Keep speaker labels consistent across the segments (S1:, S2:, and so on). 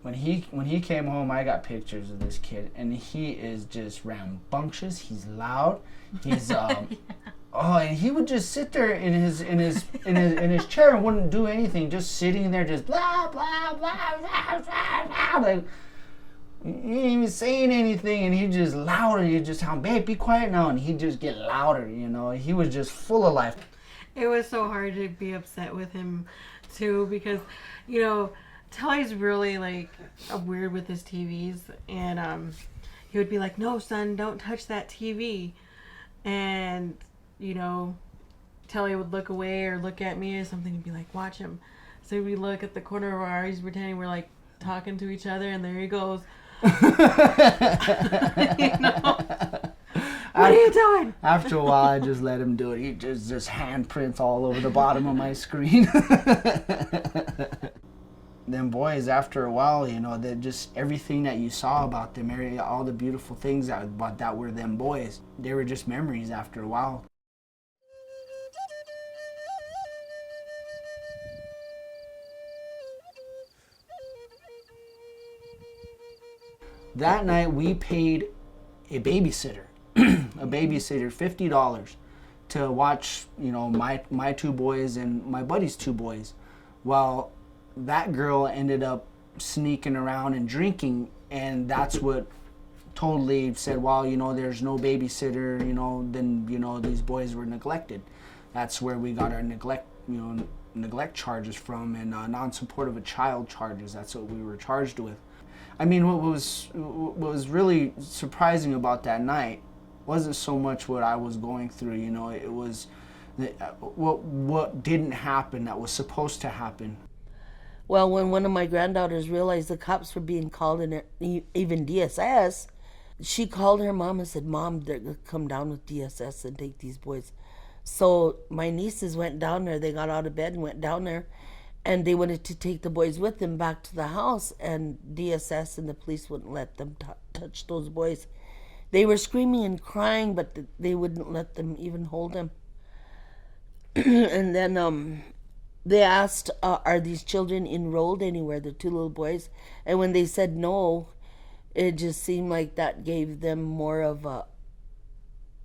S1: when he came home, I got pictures of this kid, and he is just rambunctious. He's loud. He's oh, and he would just sit there in his chair and wouldn't do anything, just sitting there, just blah blah blah blah blah, blah. Like, he ain't even saying anything, and he just louder. You just tell him, babe, be quiet now, and he'd just get louder. He was just full of life.
S2: It was so hard to be upset with him too, because Telley's really like weird with his TVs, and he would be like, no son, don't touch that TV, and Telley would look away or look at me or something and be like, watch him. So we look at the corner of our eyes, pretending we're like talking to each other, and there he goes. What are you doing?
S1: After a while, I just let him do it. He just handprints all over the bottom of my screen. Them boys, after a while, they're just everything that you saw about them, all the beautiful things that were them boys, they were just memories after a while. That night, we paid a babysitter, $50 to watch, my two boys and my buddy's two boys. Well, that girl ended up sneaking around and drinking, and that's what totally said, well, there's no babysitter, then, these boys were neglected. That's where we got our neglect charges from, and non-support of a child charges. That's what we were charged with. I mean, what was really surprising about that night wasn't so much what I was going through, it was what didn't happen that was supposed to happen.
S3: Well, when one of my granddaughters realized the cops were being called, and even DSS, she called her mom and said, Mom, they're going to come down with DSS and take these boys. So my nieces went down there. They got out of bed and went down there, and they wanted to take the boys with them back to the house, and DSS and the police wouldn't let them touch those boys. They were screaming and crying, but they wouldn't let them even hold them. And then they asked, are these children enrolled anywhere, the two little boys? And when they said no, it just seemed like that gave them more of a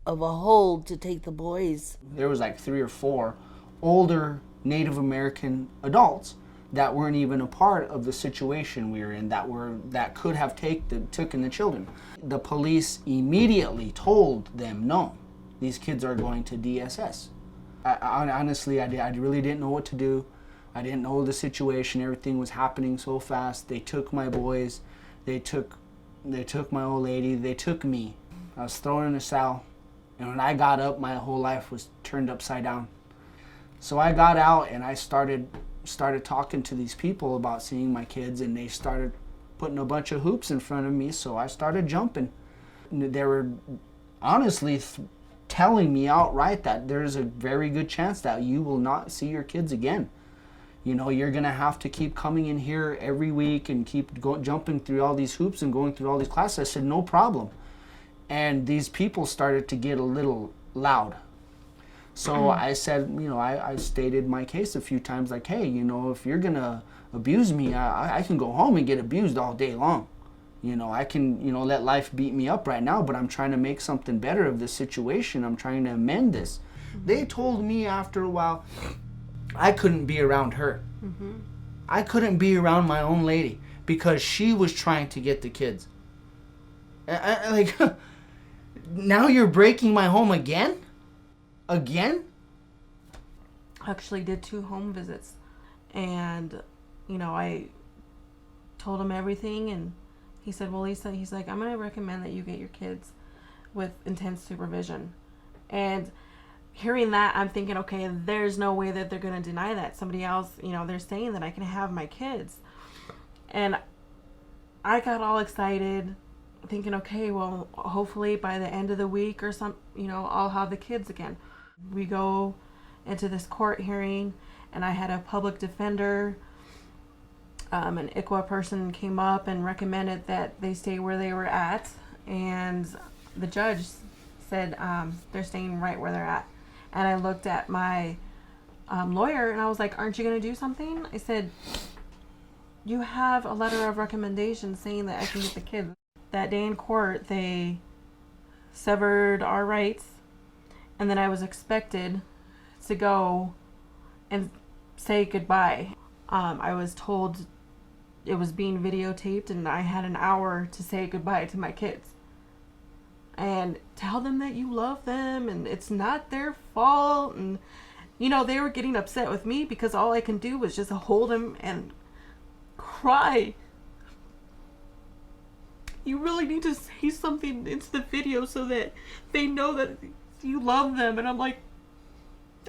S3: hold to take the boys.
S1: There was like 3 or 4 older Native American adults that weren't even a part of the situation we were in, that could have taken the children. The police immediately told them, no, these kids are going to DSS. Honestly, I really didn't know what to do. I didn't know the situation. Everything was happening so fast. They took my boys. They took my old lady. They took me. I was thrown in a cell, and when I got up, my whole life was turned upside down. So I got out, and I started talking to these people about seeing my kids, and they started putting a bunch of hoops in front of me, so I started jumping. They were honestly telling me outright that there's a very good chance that you will not see your kids again. You're going to have to keep coming in here every week and keep jumping through all these hoops and going through all these classes. I said, no problem. And these people started to get a little loud. So I said, I stated my case a few times, like, hey, if you're going to abuse me, I can go home and get abused all day long. I can, let life beat me up right now, but I'm trying to make something better of this situation. I'm trying to amend this. They told me after a while, I couldn't be around her. Mm-hmm. I couldn't be around my own lady because she was trying to get the kids. Like, now you're breaking my home again? Again?
S2: Actually did 2 home visits, and I told him everything, and he said, well, Lisa, he's like, I'm going to recommend that you get your kids with intense supervision. And hearing that, I'm thinking, okay, there's no way that they're going to deny that. Somebody else, they're saying that I can have my kids. And I got all excited, thinking, okay, well, hopefully by the end of the week or I'll have the kids again. We go into this court hearing, and I had a public defender, an ICWA person came up and recommended that they stay where they were at, and the judge said they're staying right where they're at. And I looked at my lawyer, and I was like, aren't you going to do something? I said, you have a letter of recommendation saying that I can get the kids. That day in court, they severed our rights, and then I was expected to go and say goodbye. I was told it was being videotaped, and I had an hour to say goodbye to my kids and tell them that you love them and it's not their fault. And you know, they were getting upset with me because all I can do was just hold them and cry. You really need to say something into the video so that they know that you love them. And I'm like,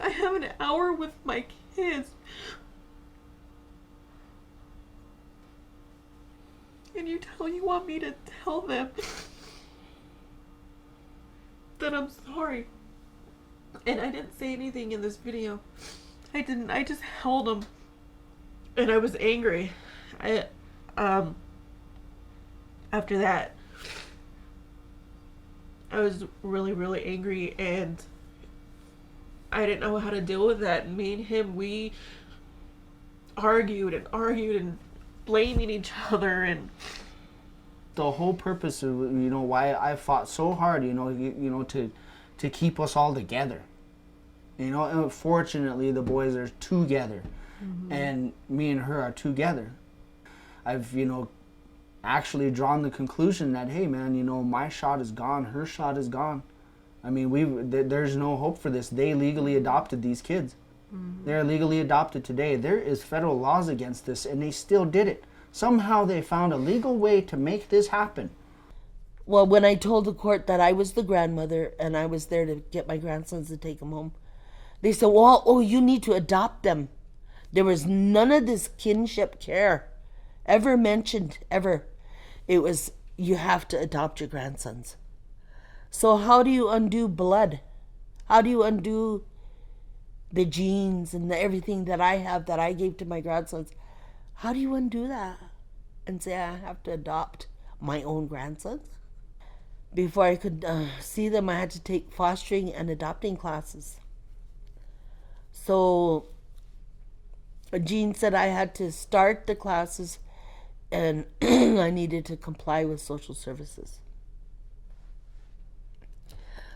S2: I have an hour with my kids. And you want me to tell them that I'm sorry. And I didn't say anything in this video. I didn't. I just held them. And I was angry. After that, I was really, really angry, and I didn't know how to deal with that. Me and him, we argued and blaming each other. And
S1: the whole purpose of, you know, why I fought so hard, to keep us all together. You know, and fortunately the boys are together, and me and her are together. I've, actually drawn the conclusion that, hey man, my shot is gone, her shot is gone. I mean, there's no hope for this. They legally adopted these kids. They're legally adopted today. There is federal laws against this, and they still did it. Somehow they found a legal way to make this happen.
S3: Well, when I told the court that I was the grandmother and I was there to get my grandsons to take them home, they said, well, you need to adopt them. There was none of this kinship care ever mentioned, ever. It was, you have to adopt your grandsons. So how do you undo blood? How do you undo the genes and everything that I have that I gave to my grandsons? How do you undo that and say I have to adopt my own grandsons? Before I could see them, I had to take fostering and adopting classes. So Jean said I had to start the classes and I needed to comply with social services.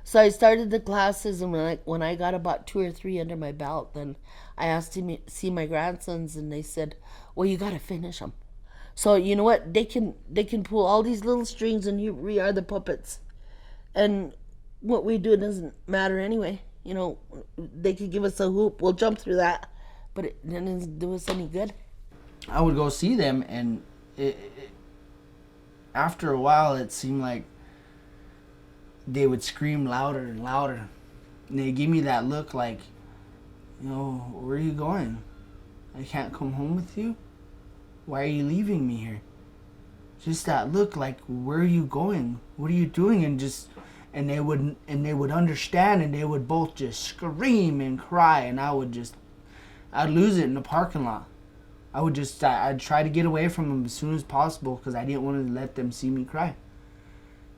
S3: So I started the classes, and when I got about 2 or 3 under my belt, then I asked to see my grandsons, and they said, well, you got to finish them. So you know what? They can pull all these little strings, and we are the puppets. And what we do doesn't matter anyway. They could give us a hoop, we'll jump through that, but it didn't do us any good.
S1: I would go see them, and after a while, it seemed like they would scream louder and louder. And they give me that look like, where are you going? I can't come home with you? Why are you leaving me here? Just that look like, where are you going? What are you doing? And they would understand, and they would both just scream and cry, and I'd lose it in the parking lot. I'd try to get away from them as soon as possible because I didn't want to let them see me cry.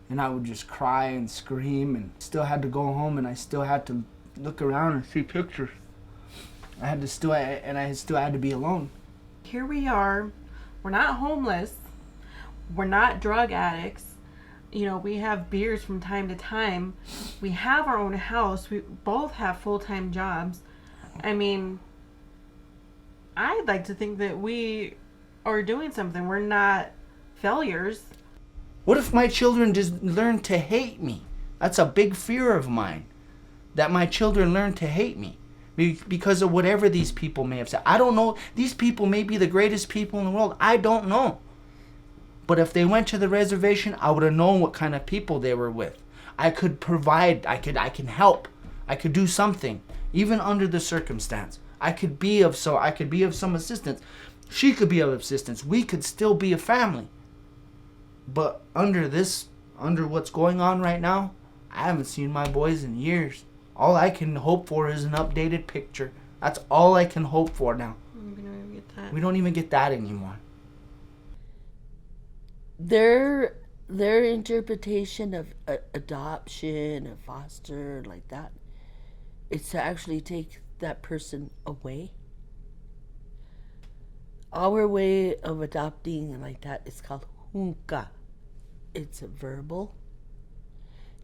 S1: And I would just cry and scream, and still had to go home, and I still had to look around and see pictures. I still had to be alone.
S2: here we are. We're not homeless. We're not drug addicts. We have beers from time to time. We have our own house. We both have full-time jobs. I mean, I'd like to think that we are doing something. We're not failures.
S1: What if my children just learn to hate me? That's a big fear of mine. That my children learn to hate me because of whatever these people may have said. I don't know. These people may be the greatest people in the world. I don't know. But if they went to the reservation, I would have known what kind of people they were with. I could provide. I can help. I could do something, even under the circumstance. I could be of some assistance. She could be of assistance. We could still be a family. But under what's going on right now, I haven't seen my boys in years. All I can hope for is an updated picture. That's all I can hope for now.
S2: We don't even get that.
S1: We don't even get that anymore.
S3: Their interpretation of adoption and foster like that, it's to actually take that person away. Our way of adopting like that is called hunka. It's verbal.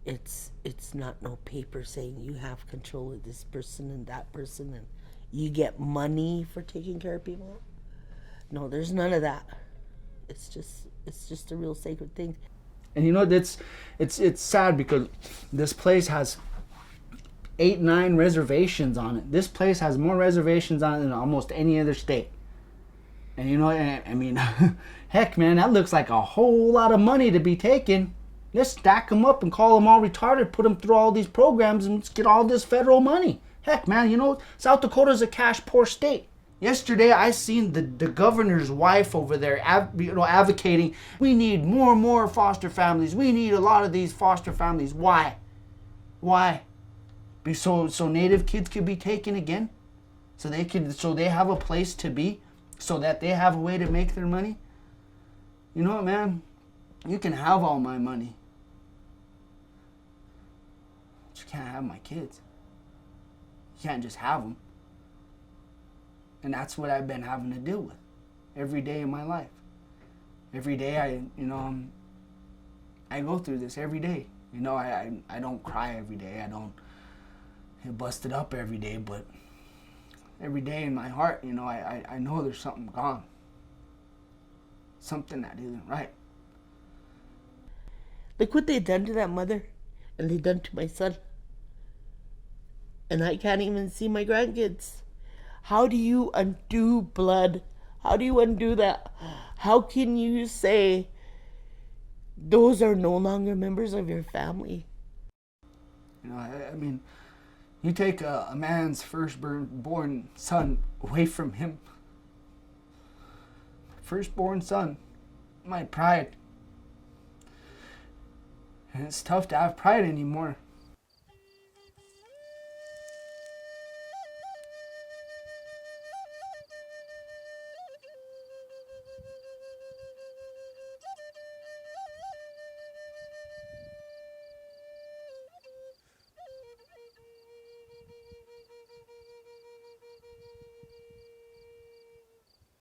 S3: It's not no paper saying you have control of this person and that person and you get money for taking care of people. No, there's none of that. It's just a real sacred thing.
S1: And you know, it's sad because this place has 8-9 reservations on it. This place has more reservations on it than almost any other state. And you know, I mean, heck, man, that looks like a whole lot of money to be taken. Let's stack them up and call them all retarded, put them through all these programs and let's get all this federal money. Heck, man, you know, South Dakota's a cash poor state. Yesterday, I seen the governor's wife over there, advocating, we need more and more foster families. We need a lot of these foster families. Why? Why? So Native kids could be taken again? So they have a place to be? So that they have a way to make their money? You know what, man? You can have all my money. But you can't have my kids. You can't just have them. And that's what I've been having to deal with every day in my life. Every day I go through this every day. You know, I don't cry every day. I don't get busted up every day, but every day in my heart, you know, I know there's something gone. Something that isn't right.
S3: Look what they done to that mother, and they done to my son. And I can't even see my grandkids. How do you undo blood? How do you undo that? How can you say those are no longer members of your family?
S1: You know, I mean, you take a man's firstborn son away from him. Firstborn son, my pride. And it's tough to have pride anymore.